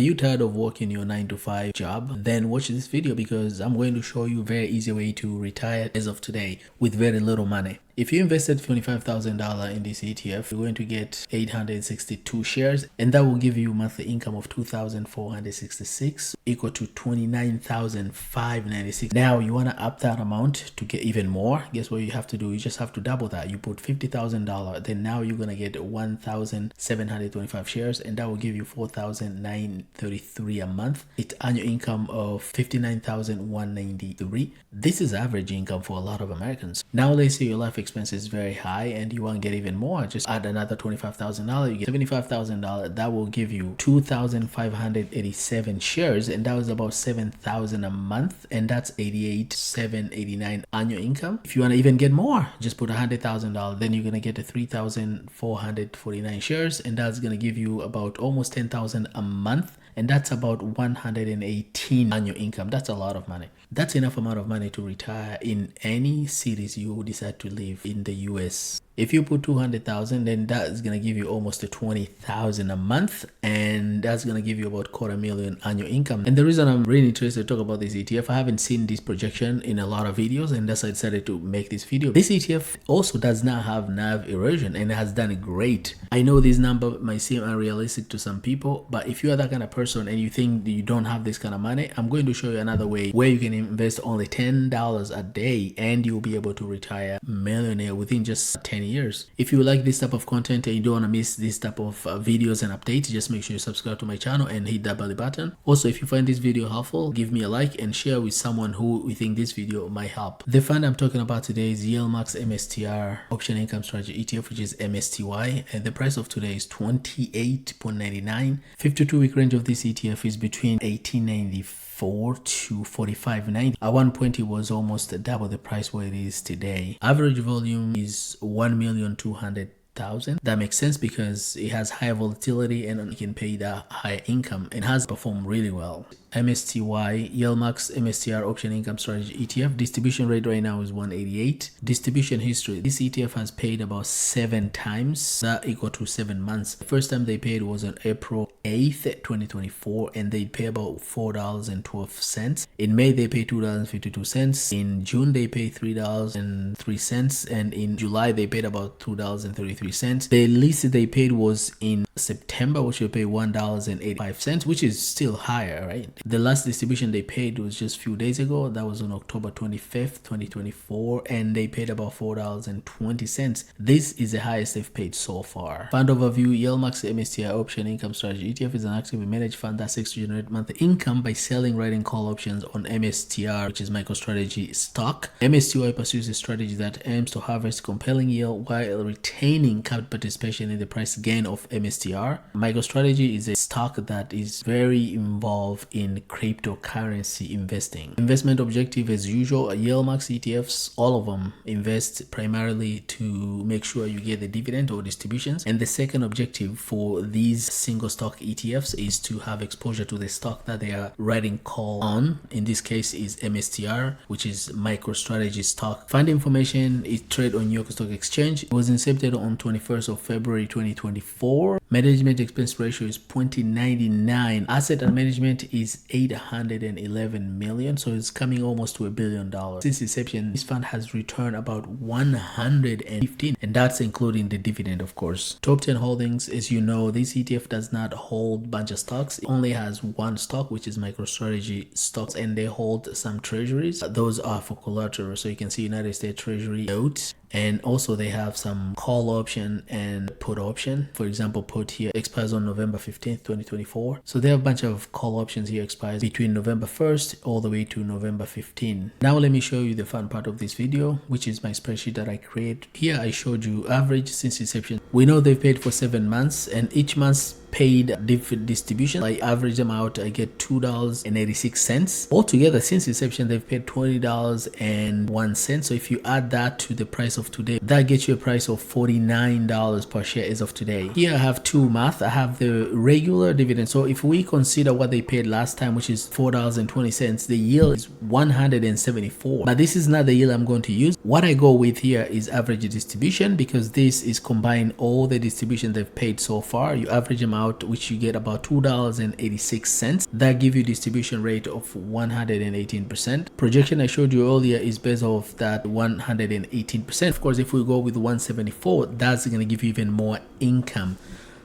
Are you tired of working your 9 to 5 job? Then watch this video because I'm going to show you a very easy way to retire as of today with very little money. If you invested $25,000 in this ETF, you're going to get 862 shares, and that will give you monthly income of $2,466, equal to $29,596. Now, you want to up that amount to get even more. Guess what you have to do? You just have to double that. You put $50,000, then now you're going to get 1,725 shares, and that will give you $4,933 a month. It's annual income of $59,193. This is average income for a lot of Americans. Now, let's say your life expense is very high and you want to get even more. Just add another $25,000, you get $75,000. That will give you 2,587 shares, and that was about $7,000 a month, and that's $88,789 annual income. If you want to even get more, just put $100,000, then you're going to get a 3,449 shares, and that's going to give you about almost $10,000 a month, and that's about 118 annual income. That's a lot of money. That's enough amount of money to retire in any cities you decide to live in the US. If you put 200,000, then that is going to give you almost $20,000 a month, and that's going to give you about $250,000 annual income. And the reason I'm really interested to talk about this ETF, I haven't seen this projection in a lot of videos, and that's why I decided to make this video. This ETF also does not have NAV erosion, and it has done great. I know this number might seem unrealistic to some people, but if you are that kind of person and you think that you don't have this kind of money, I'm going to show you another way where you can invest only $10 a day and you'll be able to retire millionaire within just 10 years. If you like this type of content and you don't want to miss this type of videos and updates, just make sure you subscribe to my channel and hit that belly button. Also, if you find this video helpful, give me a like and share with someone who you think this video might help. The fund I'm talking about today is YieldMax mstr option income strategy ETF, which is MSTY, and the price of today is $28.99. 52-week range of this ETF is between $18.94 to $45.90. At one point it was almost double the price where it is today. Average volume is 1,200,000. That makes sense because it has higher volatility and it can pay the higher income and has performed really well. MSTY, YieldMax mstr option income strategy ETF. Distribution rate right now is 188. Distribution history. This ETF has paid about 7 times. That equal to 7 months. The first time they paid was on April 8th, 2024, and they pay about $4.12. In May they pay $2.52. In June they pay $3.03, and in July they paid about $2.33. The least they paid was in September, which they pay $1.85, which is still higher, right? The last distribution they paid was just a few days ago. That was on October 25th, 2024, and they paid about $4.20. This is the highest they've paid so far. Fund overview. YieldMax mstr option income strategy ETF is an actively managed fund that seeks to generate monthly income by selling, writing call options on MSTR, which is MicroStrategy stock. MSTY pursues a strategy that aims to harvest compelling yield while retaining capital participation in the price gain of MSTR. MicroStrategy is a stock that is very involved in cryptocurrency investing. Investment objective as usual, YieldMax ETFs, all of them invest primarily to make sure you get the dividend or distributions. And the second objective for these single stock ETFs is to have exposure to the stock that they are writing call on. In this case is MSTR, which is MicroStrategy stock. Fund information is traded on New York Stock Exchange. It was incepted on 21st of February 2024. Management expense ratio is 0.99. Asset and management is $811 million, so it's coming almost to $1 billion. Since inception, this fund has returned about 115, and that's including the dividend, of course. Top 10 holdings. As you know, this ETF does not hold a bunch of stocks. It only has one stock, which is MicroStrategy stocks, and they hold some treasuries. Those are for collateral, so you can see United States Treasury notes. And also they have some call option and put option. For example, put here expires on November 15th, 2024. So they have a bunch of call options here expires between November 1st all the way to November 15th. Now let me show you the fun part of this video, which is my spreadsheet that I create. Here I showed you average since inception. We know they paid for 7 months, and each month paid different distribution. I average them out, I get $2.86. Altogether since inception they've paid $20.01. So if you add that to the price of today, that gets you a price of $49 per share as of today. Here I have two math. I have the regular dividend. So if we consider what they paid last time, which is $4.20, the yield is 174. But this is not the yield I'm going to use. What I go with here is average distribution, because this is combine all the distribution they've paid so far. You average them out, which you get about $2.86. That give you distribution rate of 118%. Projection I showed you earlier is based off that 118%. Of course, if we go with 174, that's going to give you even more income.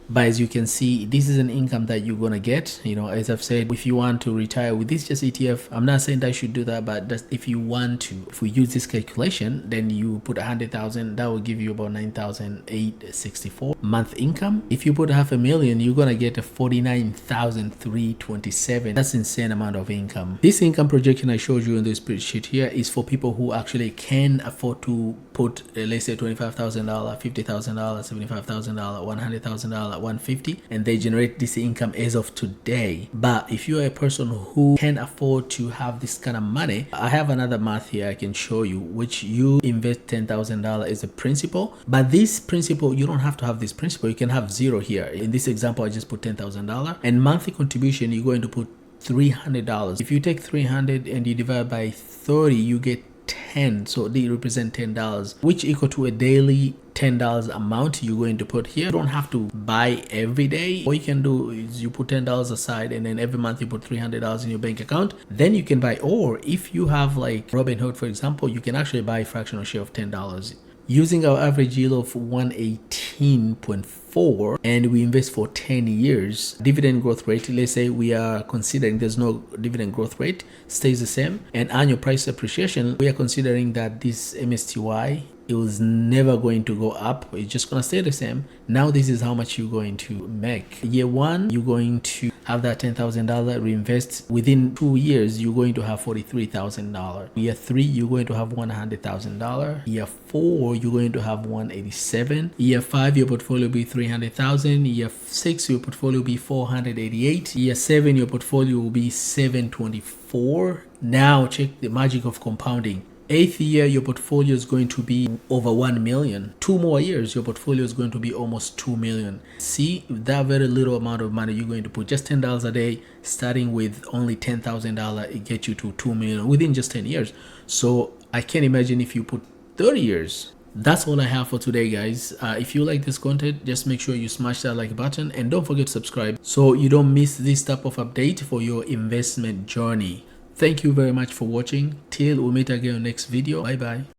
But as you can see, this is an income that you're gonna get. You know, as I've said, if you want to retire with this just ETF, I'm not saying that you should do that, but just if you want to, if we use this calculation, then you put 100,000, that will give you about 9,864 month income. If you put $500,000, you're gonna get a 49,327. That's insane amount of income. This income projection I showed you in this spreadsheet here is for people who actually can afford to put, let's say $25,000, $50,000, $75,000, $100,000, 150, and they generate this income as of today. But if you're a person who can afford to have this kind of money, I have another math here I can show you, which you invest $10,000 as a principal. But this principal, you don't have to have this principal. You can have zero here. In this example, I just put $10,000, and monthly contribution, you're going to put $300. If you take 300 and you divide by 30, you get 10. So they represent $10, which equal to a daily $10 amount you're going to put here. You don't have to buy every day. What you can do is you put $10 aside, and then every month you put $300 in your bank account. Then you can buy, or if you have like Robinhood, for example, you can actually buy a fractional share of $10. Using our average yield of 118.4, and we invest for 10 years, dividend growth rate, let's say we are considering there's no dividend growth rate, stays the same, and annual price appreciation, we are considering that this MSTY, it was never going to go up. It's just going to stay the same. Now this is how much you're going to make. Year one, you're going to have that $10,000 reinvest. Within 2 years, you're going to have $43,000. Year three, you're going to have $100,000. Year four, you're going to have $187,000. Year five, your portfolio will be $300,000. Year six, your portfolio will be $488,000. Year seven, your portfolio will be $724,000. Now check the magic of compounding. 8th year, your portfolio is going to be over 1 million. 2 more years, your portfolio is going to be almost 2 million. See, that very little amount of money you're going to put, just $10 a day, starting with only $10,000, it gets you to 2 million within just 10 years. So I can't imagine if you put 30 years. That's all I have for today, guys. If you like this content, just make sure you smash that like button, and don't forget to subscribe so you don't miss this type of update for your investment journey. Thank you very much for watching. Till we meet again next video. Bye bye.